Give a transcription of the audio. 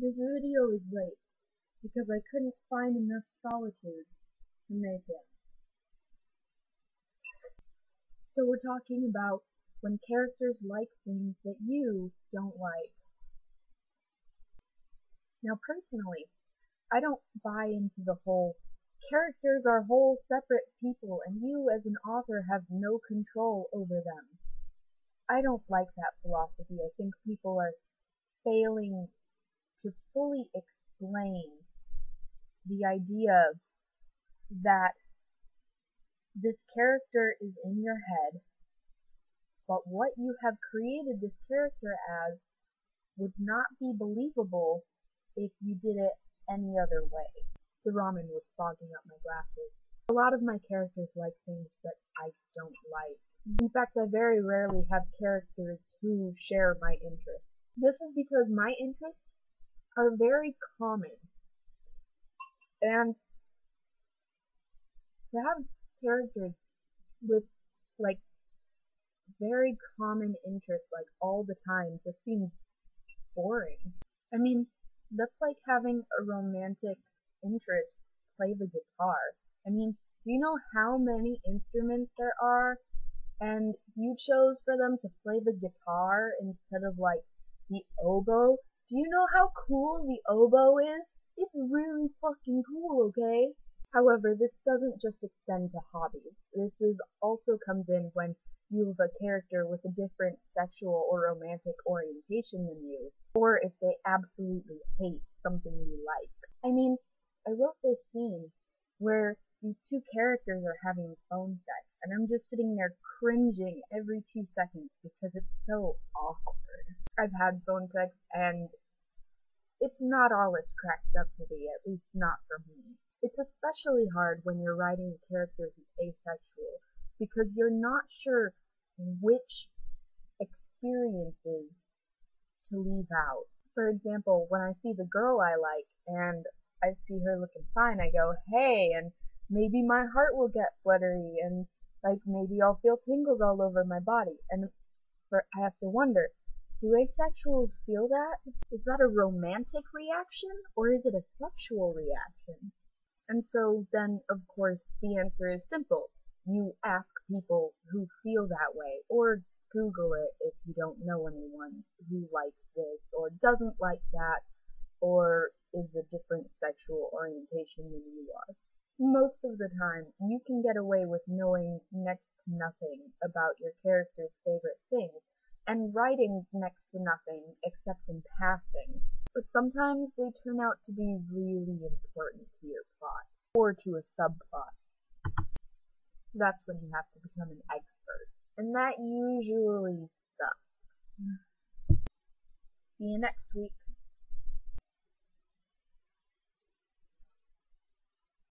This video is late because I couldn't find enough solitude to make it. So we're talking about when characters like things that you don't like. Now personally, I don't buy into the whole characters are whole separate people and you as an author have no control over them. I don't like that philosophy. I think people are failing to fully explain the idea that this character is in your head, but what you have created this character as would not be believable if you did it any other way. The ramen was fogging up my glasses. A lot of my characters like things that I don't like. In fact, I very rarely have characters who share my interests. This is because my interests are very common, and to have characters with like very common interests like all the time just seems boring. I mean, that's like having a romantic interest play the guitar. I mean, do you know how many instruments there are? And you chose for them to play the guitar instead of like the oboe. Do you know how cool the oboe is? It's really fucking cool, okay? However, this doesn't just extend to hobbies. This is also comes in when you have a character with a different sexual or romantic orientation than you, or if they absolutely hate something you like. I mean, I wrote this scene where these two characters are having phone sex, and I'm just sitting there cringing every 2 seconds because it's so awkward. I've had phone sex, and it's not all it's cracked up to be, at least not for me. It's especially hard when you're writing a character who's asexual, because you're not sure which experiences to leave out. For example, when I see the girl I like and I see her looking fine, I go, hey, and maybe my heart will get fluttery and like maybe I'll feel tingles all over my body. And I have to wonder, do asexuals feel that? Is that a romantic reaction or is it a sexual reaction? And so then, of course, the answer is simple. You ask people who feel that way, or Google it if you don't know anyone who likes this, or doesn't like that, or is a different sexual orientation than you are. Most of the time, you can get away with knowing next to nothing about your character's favorite things, and writing next to nothing except in passing. But sometimes they turn out to be really important to your plot, or to a subplot. That's when you have to become an expert. And that usually sucks. See you next week.